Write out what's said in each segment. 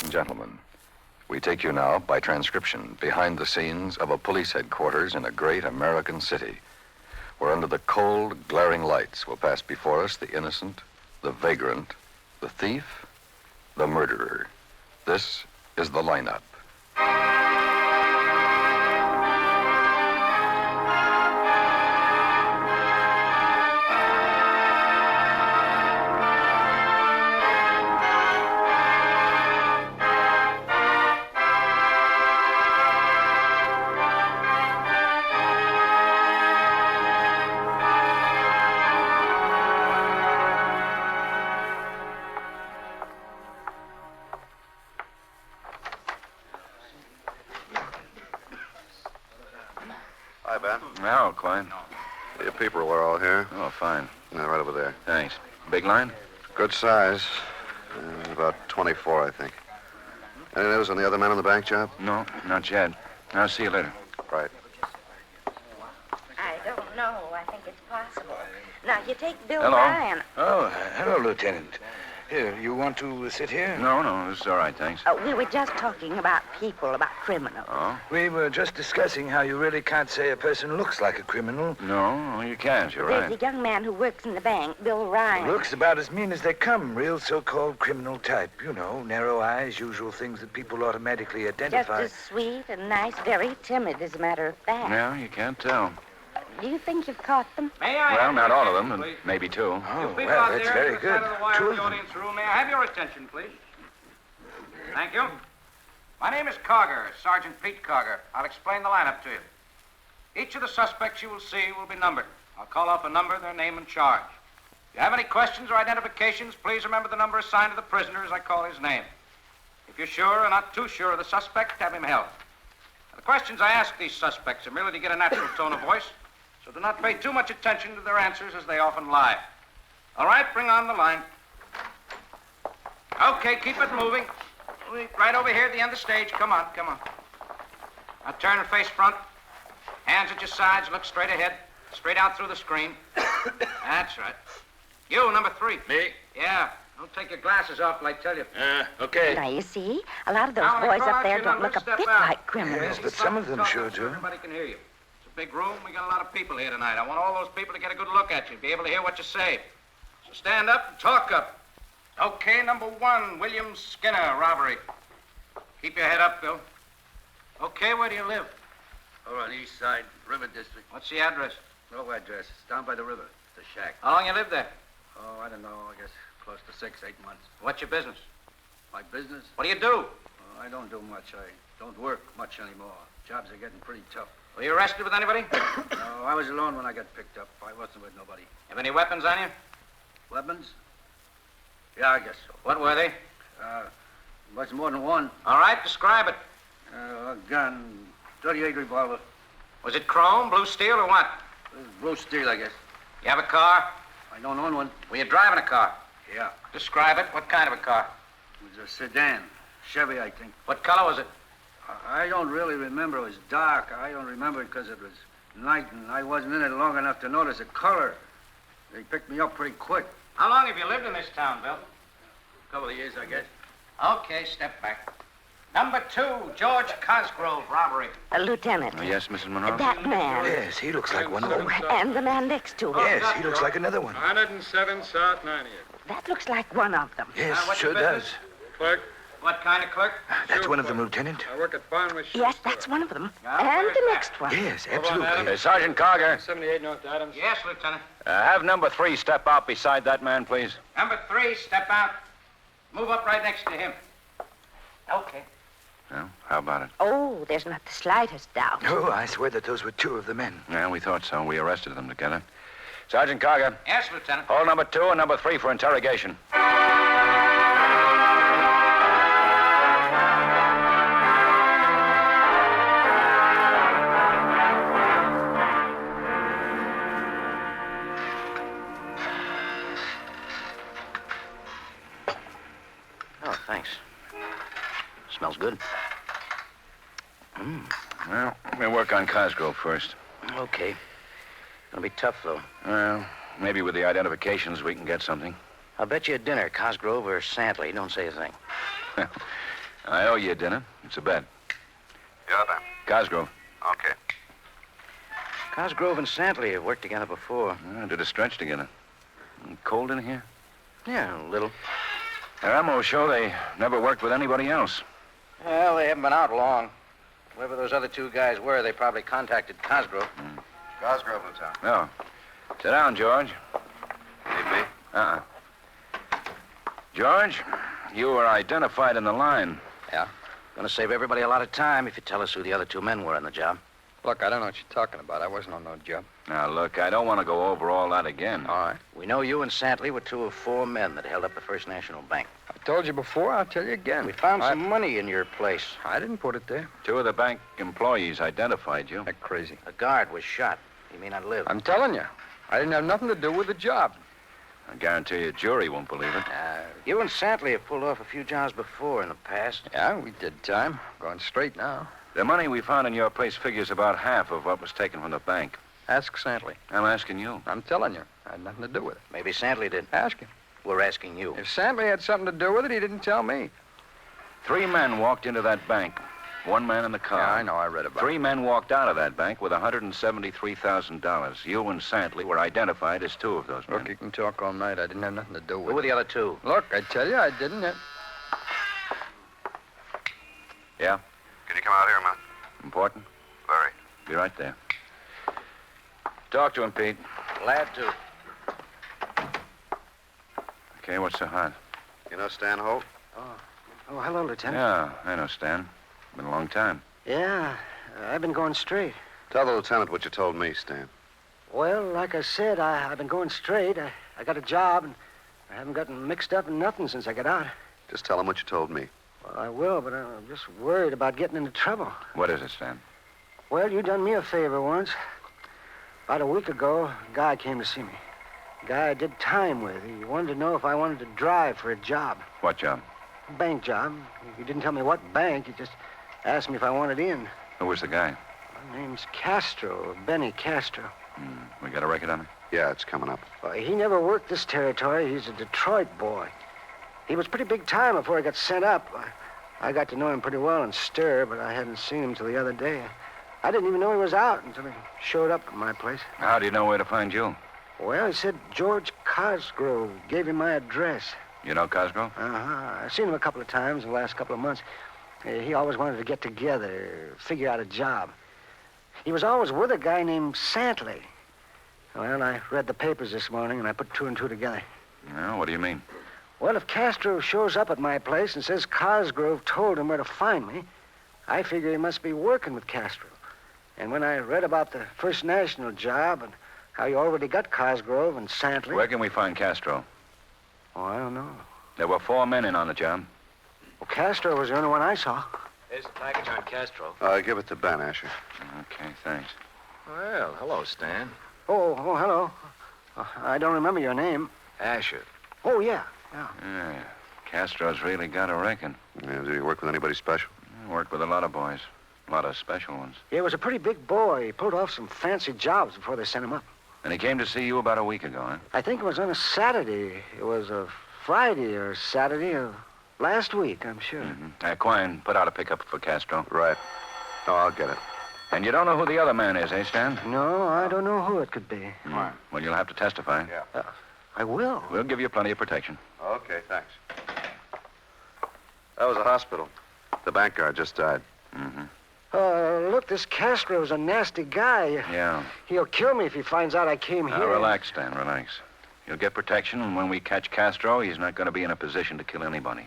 and gentlemen, we take you now, by transcription, behind the scenes of a police headquarters in a great American city, where under the cold, glaring lights will pass before us the innocent, the vagrant, the thief, the murderer. This is the lineup. Hi, Ben. Now, Klein. Your people are all here. Oh, fine. Yeah, right over there. Thanks. Big line? Good size. About 24, I think. Any news on the other men on the bank job? No, not yet. I'll see you later. Right. I don't know. I think it's possible. Now, you take Bill Hello. Ryan. Oh, hello, Lieutenant. Here, you want to sit here? No, this is all right, thanks. We were just talking about people, about criminals. Oh? We were just discussing how you really can't say a person looks like a criminal. No, you can't. You're There's right. the young man who works in the bank, Bill Ryan. Looks about as mean as they come. Real so-called criminal type. You know, narrow eyes, usual things that people automatically Just identify. as sweet and nice, very timid, as a matter of fact. No, you can't tell. Do you think you've caught them? May I Well, have not your all of them, attention, and please? maybe two. Oh, People well, out that's there very at the good. side of the wire Two in of the them. audience room. May I have your attention, please? Thank you. My name is Cogger, Sergeant Pete Cogger. I'll explain the lineup to you. Each of the suspects you will see will be numbered. I'll call off a number, their name, and charge. If you have any questions or identifications, please remember the number assigned to the prisoner as I call his name. If you're sure or not too sure of the suspect, have him held. Now, the questions I ask these suspects are merely to get a natural tone of voice, so do not pay too much attention to their answers as they often lie. All right, bring on the line. Okay, keep it moving. Right over here at the end of the stage. Come on. Now turn and face front. Hands at your sides, look straight ahead. Straight out through the screen. That's right. You, number 3. Me? Yeah. Don't take your glasses off till I tell you. Okay. Now, you see, a lot of those Now, when I boys call up out there your don't number, look a step bit out. like criminals. Yes, but some of them sure do. Everybody can hear you. It's a big room. We got a lot of people here tonight. I want all those people to get a good look at you, be able to hear what you say. So stand up and talk up. Okay, number 1, William Skinner, robbery. Keep your head up, Bill. Okay, where do you live? Over on the east side, River District. What's the address? No address. It's down by the river. It's a shack. How long you lived there? Oh, I don't know. I guess close to 6, 8 months. What's your business? My business? What do you do? Oh, I don't do much. I don't work much anymore. Jobs are getting pretty tough. Were you arrested with anybody? No, I was alone when I got picked up. I wasn't with nobody. Have any weapons on you? Weapons? Yeah, I guess so. What were they? Much more than one. All right, describe it. A gun, 38 revolver. Was it chrome, blue steel, or what? Blue steel, I guess. You have a car? I don't own one. Were you driving a car? Yeah. Describe it. What kind of a car? It was a sedan. Chevy, I think. What color was it? I don't really remember. It was dark. I don't remember it because it was night and I wasn't in it long enough to notice the color. They picked me up pretty quick. How long have you lived in this town, Bill? A couple of years, I guess. Okay, step back. Number 2, George Cosgrove, robbery. Lieutenant. Yes, Mrs. Monroe? That man. Yes, he looks like one of them. And the man next to him. Yes, he looks like another one. 107 South 90th. That looks like one of them. Yes, what's your sure does. business? Clerk, What kind of clerk? That's one of them, Lieutenant. I work at Farnworth Shoe Yes, Store. that's one of them. Now, And where's the that? next one. Yes, Over on absolutely. Sergeant Cogger, 78 North Adams. Yes, Lieutenant. have number 3 step out beside that man, please. Number 3, step out. Move up right next to him. Okay. Well, how about it? Oh, there's not the slightest doubt. Oh, I swear that those were 2 of the men. Yeah, we thought so. We arrested them together. Sergeant Cogger, Yes, Lieutenant. hold number 2 and number 3 for interrogation. Oh, thanks. Smells good. Well, we'll work on Cosgrove first. Okay. Gonna be tough, though. Well, maybe with the identifications we can get something. I'll bet you a dinner, Cosgrove or Santley. Don't say a thing. I owe you a dinner. It's a bet. Yeah, then. Cosgrove. Okay. Cosgrove and Santley have worked together before. Did a stretch together. Cold in here? Yeah, a little. Their ammo show they never worked with anybody else. Well, they haven't been out long. Whoever those other two guys were, they probably contacted Cosgrove. Cosgrove, Lieutenant. No. Sit down, George. Need me? Uh-uh. George, you were identified in the line. Yeah? Gonna save everybody a lot of time if you tell us who the other two men were on the job. Look, I don't know what you're talking about. I wasn't on no job. Now, look, I don't want to go over all that again. All right. We know you and Santley were two of 4 men that held up the First National Bank. I told you before. I'll tell you again. We found some money in your place. I didn't put it there. 2 of the bank employees identified you. They're crazy. A guard was shot. He may not live. I'm telling you. I didn't have nothing to do with the job. I guarantee you a jury won't believe it. You and Santley have pulled off a few jobs before in the past. Yeah, we did time. Going straight now. The money we found in your place figures about half of what was taken from the bank. Ask Santley. I'm asking you. I'm telling you. I had nothing to do with it. Maybe Santley did. Ask him. We're asking you. If Santley had something to do with it, he didn't tell me. 3 men walked into that bank. 1 man in the car. Yeah, I know. I read about 3 men walked out of that bank with $173,000. You and Santley were identified as 2 of those men. Look, you can talk all night. I didn't have nothing to do with Who it. were the other 2? Look, I tell you, I didn't. Yeah? Can you come out here, man? Important? Very. Be right there. Talk to him, Pete. Glad to. Okay, what's so hot? You know Stan Holt? Oh, hello, Lieutenant. Yeah, I know Stan. Been a long time. Yeah, I've been going straight. Tell the lieutenant what you told me, Stan. Well, like I said, I've been going straight. I got a job, and I haven't gotten mixed up in nothing since I got out. Just tell him what you told me. Well, I will, but I'm just worried about getting into trouble. What is it, Stan? Well, you done me a favor once. About a week ago, a guy came to see me. A guy I did time with. He wanted to know if I wanted to drive for a job. What job? A bank job. He didn't tell me what bank. He just asked me if I wanted in. Who was the guy? My name's Kastro, Benny Kastro. We got a record on him? Yeah, it's coming up. Well, he never worked this territory. He's a Detroit boy. He was pretty big time before he got sent up. I got to know him pretty well in stir, but I hadn't seen him till the other day. I didn't even know he was out until he showed up at my place. How do you know where to find you? Well, he said George Cosgrove gave him my address. You know Cosgrove? Uh-huh. I've seen him a couple of times in the last couple of months. He always wanted to get together, figure out a job. He was always with a guy named Santley. Well, I read the papers this morning, and I put 2 and 2 together. No, what do you mean? Well, if Kastro shows up at my place and says Cosgrove told him where to find me, I figure he must be working with Kastro. And when I read about the First National job and how you already got Cosgrove and Santley... Where can we find Castro? Oh, I don't know. There were 4 men in on the job. Well, Castro was the only one I saw. There's the package on Kastro. Give it to Ben, Asher. Okay, thanks. Well, hello, Stan. Oh, hello. I don't remember your name. Asher. Oh, yeah. Yeah, Castro's really got a reckon. Yeah, did he work with anybody special? Worked with a lot of boys. A lot of special ones. He was a pretty big boy. He pulled off some fancy jobs before they sent him up. And he came to see you about a week ago, huh? I think it was on a Saturday. It was a Friday or Saturday of last week, I'm sure. Quine put out a pickup for Castro. Right. Oh, I'll get it. And you don't know who the other man is, eh, Stan? No, I don't know who it could be. Well, you'll have to testify. Yeah. I will. We'll give you plenty of protection. Okay, thanks. That was a hospital. The bank guard just died. Look, this Castro's a nasty guy. Yeah. He'll kill me if he finds out I came Now, here. relax, Stan, relax. You'll get protection, and when we catch Kastro, he's not going to be in a position to kill anybody.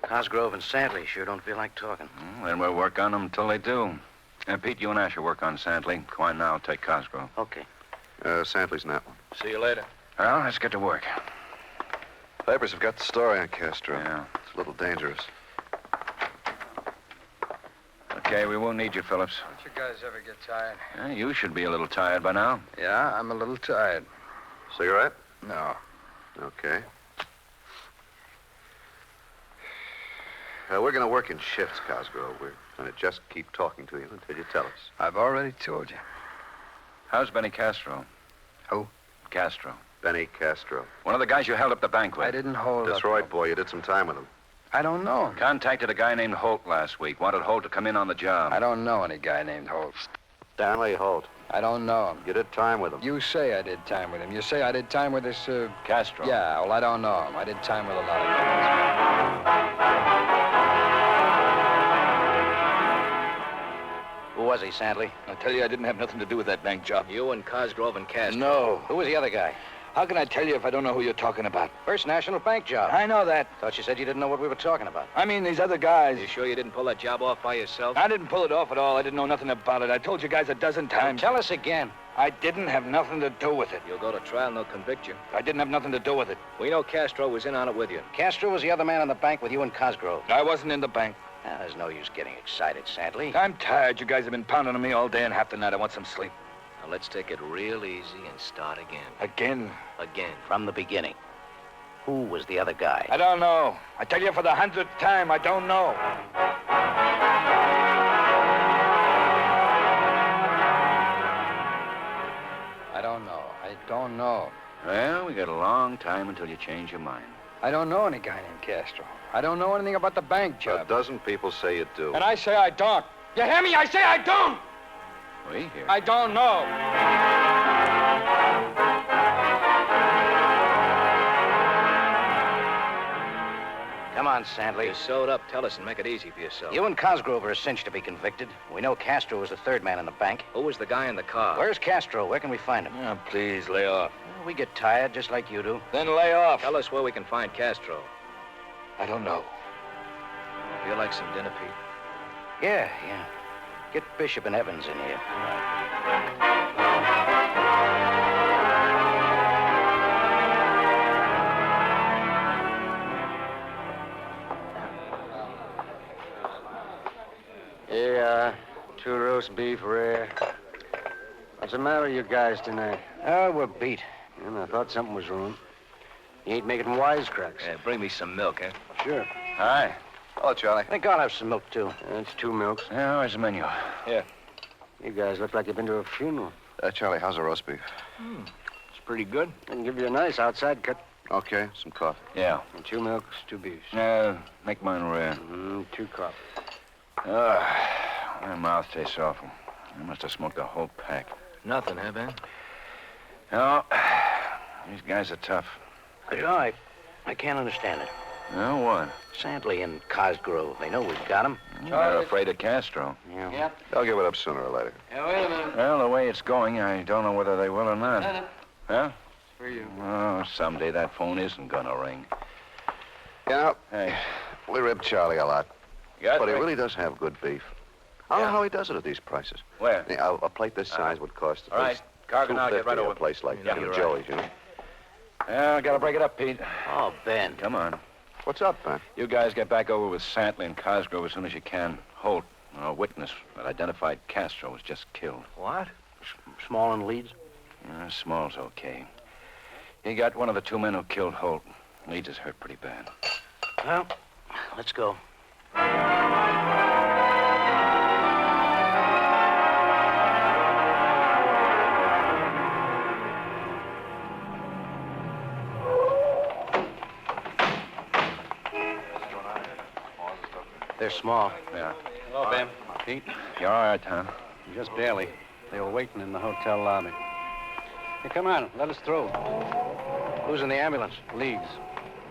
Cosgrove and Santley sure don't feel like talking. Then we'll work on them until they do. Pete, you and Asher work on Santley. Quine now will take Cosgrove. Okay. Santley's in that one. See you later. Well, let's get to work. Papers have got the story on Kastro. Yeah. It's a little dangerous. Okay, we won't need you, Phillips. Don't you guys ever get tired? You should be a little tired by now. Yeah, I'm a little tired. Cigarette? No. Okay. We're going to work in shifts, Cosgrove. We're going to just keep talking to you until you tell us. I've already told you. How's Benny Kastro? Who? Kastro. Benny Kastro. One of the guys you held up the bank with. I didn't hold That's up. right, boy. You did some time with him. I don't know him. Contacted a guy named Holt last week. Wanted Holt to come in on the job. I don't know any guy named Holt. Stanley Holt. I don't know him. You did time with him. You say I did time with him. You say I did time with this, Kastro. Yeah, well, I don't know him. I did time with a lot of guys. Who was he, Santley? I tell you, I didn't have nothing to do with that bank job. You and Cosgrove and Kastro. No. Who was the other guy? How can I tell you if I don't know who you're talking about? First National Bank job. I know that. Thought you said you didn't know what we were talking about. I mean, these other guys. You sure you didn't pull that job off by yourself? I didn't pull it off at all. I didn't know nothing about it. I told you guys a dozen times. Tell us again. I didn't have nothing to do with it. You'll go to trial and they'll convict you. I didn't have nothing to do with it. We know Kastro was in on it with you. Kastro was the other man in the bank with you and Cosgrove. I wasn't in the bank. Now, there's no use getting excited, Santley. I'm tired. You guys have been pounding on me all day and half the night. I want some sleep. Now, let's take it real easy and start again. Again? Again, from the beginning. Who was the other guy? I don't know. I tell you for the 100th time, I don't know. I don't know. I don't know. Well, we got a long time until you change your mind. I don't know any guy named Kastro. I don't know anything about the bank A job. dozen people say you do. And I say I don't. You hear me? I say I don't! We here. I don't know. Come on, Santley. You sewed up. Tell us and make it easy for yourself. You and Cosgrove are a cinch to be convicted. We know Kastro was the third man in the bank. Who was the guy in the car? Where's Kastro? Where can we find him? Oh, please, lay off. Well, we get tired just like you do. Then lay off. Tell us where we can find Kastro. I don't know. Feel like some dinner, Pete? Yeah. Get Bishop and Evans in here. Yeah, 2 roast beef rare. What's the matter with you guys tonight? Oh, we're beat. And I thought something was wrong. You ain't making wisecracks. Yeah, bring me some milk, eh? Sure. Hi. Oh, Charlie. I think I'll have some milk, too. That's 2 milks. Yeah, where's the menu? You guys look like you've been to a funeral. Charlie, how's the roast beef? It's pretty good. I can give you a nice outside cut. Okay, some coffee. Yeah. And 2 milks, 2 beefs. Make mine rare. 2 coffee. My mouth tastes awful. I must have smoked a whole pack. Nothing, huh, Ben? No, these guys are tough. You know, I can't understand it. No, what? Santley and Cosgrove, they know we've got him. They're afraid of Kastro. Yeah. They'll give it up sooner or later. Yeah, wait a minute. Well, the way it's going, I don't know whether they will or not. Huh? For you. Oh, someday that phone isn't gonna ring. You know, Hey, we ribbed Charlie a lot, you got but he me? really does have good beef. I don't know how he does it at these prices. Where? Yeah, a plate this size would cost All right, Cargan, I'll get right $2.50 over. a place like Yeah, that. you're Joey's, you know. Yeah, I gotta break it up, Pete. Oh, Ben. Come on. What's up, man? You guys get back over with Santley and Cosgrove as soon as you can. Holt, a witness that identified Kastro, was just killed. What? Small and Leeds? Small's okay. He got one of the 2 men who killed Holt. Leeds is hurt pretty bad. Well, let's go. They're small. Yeah. Hello, Ben. Pete, you're all right, huh? Just barely. They were waiting in the hotel lobby. Hey, come on, let us through. Who's in the ambulance? Leeds.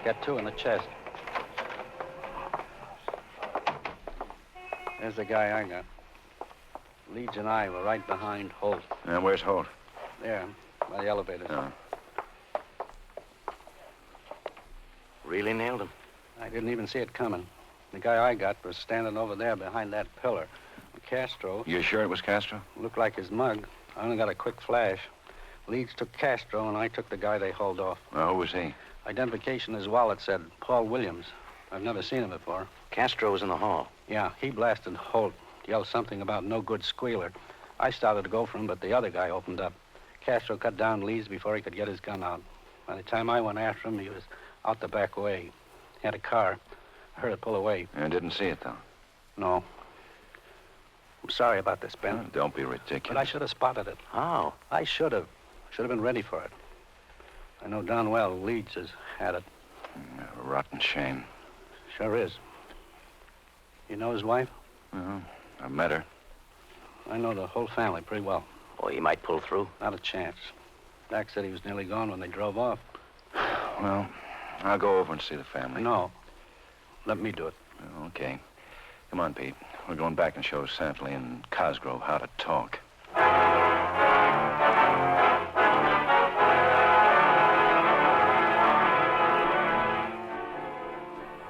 Got 2 in the chest. There's the guy I got. Leeds and I were right behind Holt. And where's Holt? There, by the elevator. Oh. Really nailed him. I didn't even see it coming. The guy I got was standing over there behind that pillar. Castro You sure it was Kastro? looked like his mug. I only got a quick flash. Leeds took Kastro, and I took the guy they hauled off. Well, who was he? Identification in his wallet said Paul Williams. I've never seen him before. Castro was in the hall. Yeah, he blasted Holt. Yelled something about no good squealer. I started to go for him, but the other guy opened up. Castro cut down Leeds before he could get his gun out. By the time I went after him, he was out the back way. Had a car. Heard it pull away. I didn't see it, though. No. I'm sorry about this, Ben. Oh, don't be ridiculous. But I should have spotted it. How? I should have. Should have been ready for it. I know darn well Leeds has had it. A rotten shame. Sure is. You know his wife? Well, I met her. I know the whole family pretty well. Oh, he might pull through. Not a chance. Doc said he was nearly gone when they drove off. Well, I'll go over and see the family. No. Let me do it. Okay. Come on, Pete. We're going back and show Santley and Cosgrove how to talk.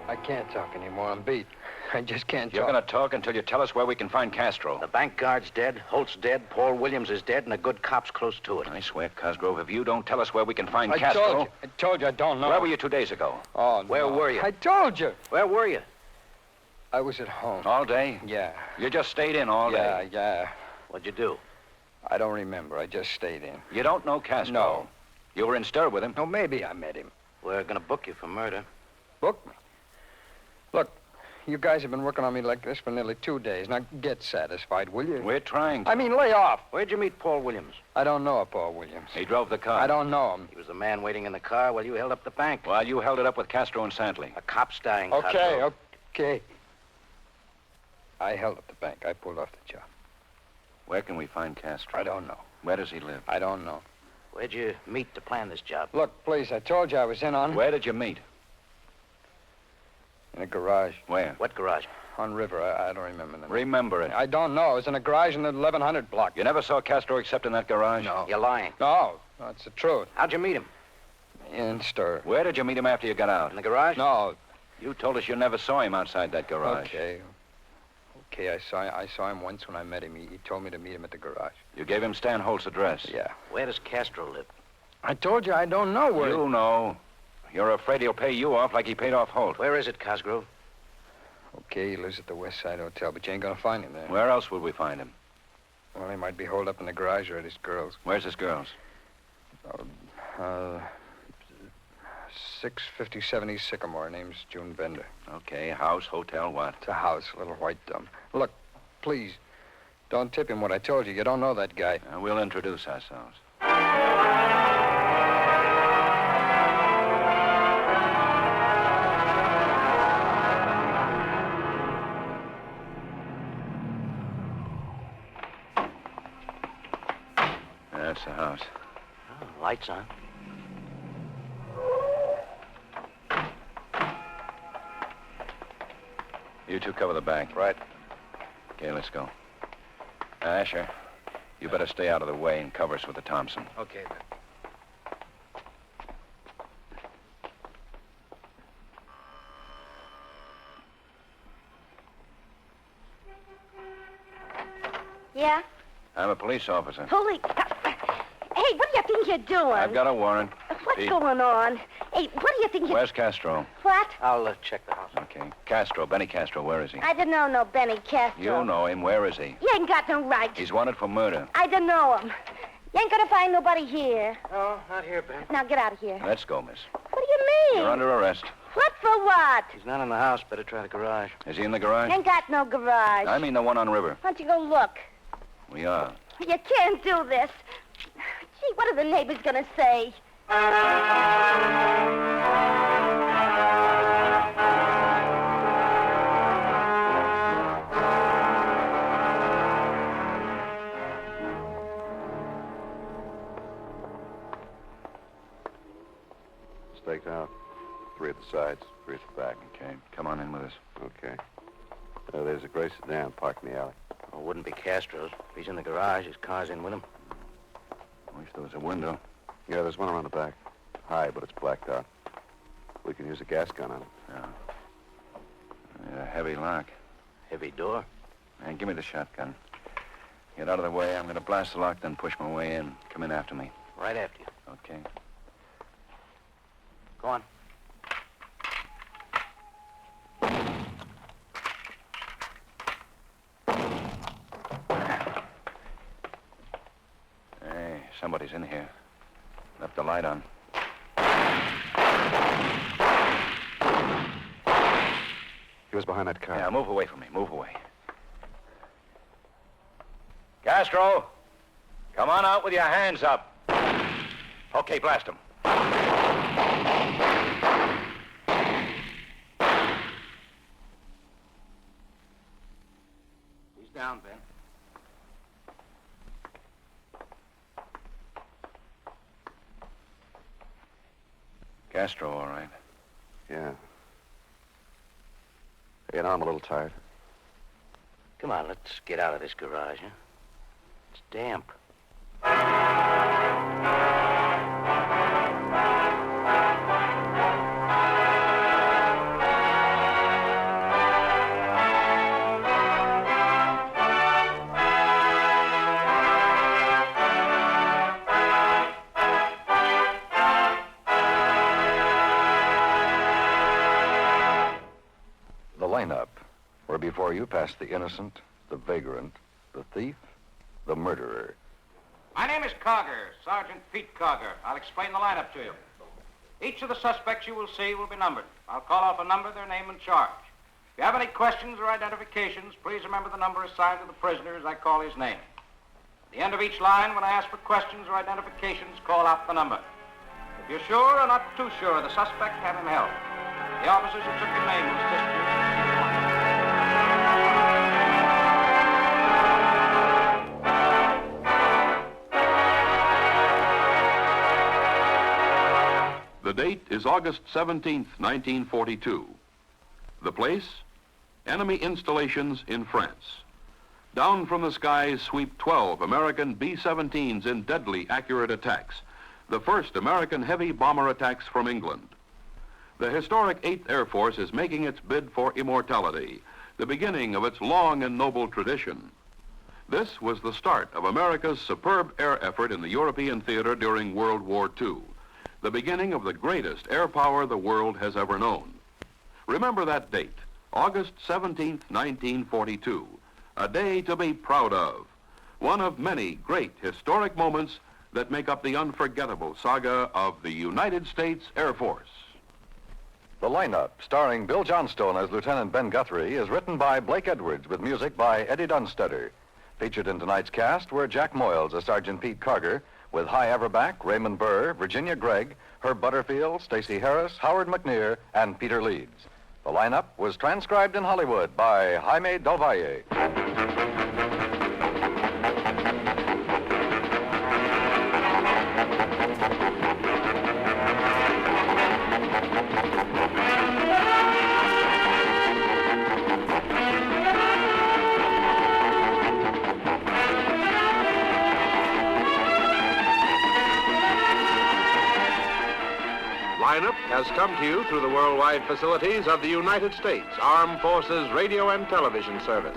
I can't talk anymore. I'm beat. I just can't You're talk. going to talk until you tell us where we can find Castro. The bank guard's dead, Holt's dead, Paul Williams is dead, and a good cop's close to it. I swear, Cosgrove, if you don't tell us where we can find I Castro... told you I don't know. Where were you 2 days ago? Oh, Where no. were you? I told you. Where were you? I was at home. All day? Yeah. You just stayed in all day? Yeah. What'd you do? I don't remember. I just stayed in. You don't know Castro? No. You were in stir with him? No, maybe I met him. We're gonna book you for murder. Book me. Look, you guys have been working on me like this for nearly 2 days. Now, get satisfied, will you? We're trying to. I mean, lay off. Where'd you meet Paul Williams? I don't know Paul Williams. He drove the car. I don't know him. He was the man waiting in the car while you held up the bank. While you held it up with Castro and Santley. A cop's dying, Okay, Cosgrove. okay. I held up the bank. I pulled off the job. Where can we find Castro? I don't know. Where does he live? I don't know. Where'd you meet to plan this job? Look, please, I told you I was in on... Where did you meet? In a garage. Where? What garage? On River. I don't remember the name. Remember it. I don't know. It was in a garage in the 1100 block. You never saw Castro except in that garage? No. You're lying. No, that's the truth. How'd you meet him? In stir. Where did you meet him after you got out? In the garage? No. You told us you never saw him outside that garage. Okay, I saw him once when I met him. He told me to meet him at the garage. You gave him Stan Holt's address. Yeah. Where does Castro live? I told you I don't know where... You know. You're afraid he'll pay you off like he paid off Holt. Where is it, Cosgrove? Okay, he lives at the West Side Hotel, but you ain't gonna find him there. Where else would we find him? Well, he might be holed up in the garage or at his girl's. Where's his girls? 657 East Sycamore. Her name's June Bender. Okay, house, hotel, what? It's a house, a little white dome. Look, please, don't tip him what I told you. You don't know that guy. We'll introduce ourselves. That's the house. Oh, lights on. You two cover the back. Right. Okay, let's go. Asher, you better stay out of the way and cover us with the Thompson. Okay, then. Yeah? I'm a police officer. Holy... Hey, what do you think you're doing? I've got a warrant. What's Pete. going on? Hey, what do you think you're... Where's Castro? What? I'll check the house. Okay. Castro, Benny Castro, where is he? I don't know Benny Kastro. You know him. Where is he? You ain't got no right. He's wanted for murder. I don't know him. You ain't gonna find nobody here. No, not here, Ben. Now get out of here. Let's go, miss. What do you mean? You're under arrest. What for what? He's not in the house. Better try the garage. Is he in the garage? You ain't got no garage. I mean the one on River. Why don't you go look? We are. You can't do this. Gee, what are the neighbors gonna say? Staked out. 3 at the sides, 3 at the back. Okay. Come on in with us. Okay. There's a gray sedan parked in the alley. Oh, wouldn't be Castro's. If he's in the garage, his car's in with him. Wish there was a window. Yeah, there's one around the back. High, but it's blacked out. We can use a gas gun on it. Yeah, a heavy lock. Heavy door. And give me the shotgun. Get out of the way. I'm going to blast the lock, then push my way in. Come in after me. Right after you. Okay. Go on. Hey, somebody's in here. Left the light on. was behind that car. Yeah, move away from me. Move away. Kastro, come on out with your hands up. Okay, blast him. He's down, Ben. Kastro, all right. Yeah. You know, I'm a little tired. Come on, let's get out of this garage, huh? It's damp. The lineup, where before you pass the innocent, the vagrant, the thief, the murderer. My name is Cogger, Sergeant Pete Cogger. I'll explain the lineup to you. Each of the suspects you will see will be numbered. I'll call off a number, their name, and charge. If you have any questions or identifications, please remember the number assigned to the prisoner as I call his name. At the end of each line, when I ask for questions or identifications, call out the number. If you're sure or not too sure, the suspect, have him held. The officers who took your name will assist you. The date is August 17th, 1942. The place? Enemy installations in France. Down from the skies sweep 12 American B-17s in deadly accurate attacks. The first American heavy bomber attacks from England. The historic 8th Air Force is making its bid for immortality, the beginning of its long and noble tradition. This was the start of America's superb air effort in the European theater during World War II, the beginning of the greatest air power the world has ever known. Remember that date, August 17th, 1942, a day to be proud of, one of many great historic moments that make up the unforgettable saga of the United States Air Force. The lineup, starring Bill Johnstone as Lieutenant Ben Guthrie, is written by Blake Edwards with music by Eddie Dunstetter. Featured in tonight's cast were Jack Moyles as Sergeant Pete Carger, with Hy Averback, Raymond Burr, Virginia Gregg, Herb Butterfield, Stacey Harris, Howard McNear, and Peter Leeds. The lineup was transcribed in Hollywood by Jaime Del Valle. Lineup has come to you through the worldwide facilities of the United States Armed Forces Radio and Television Service.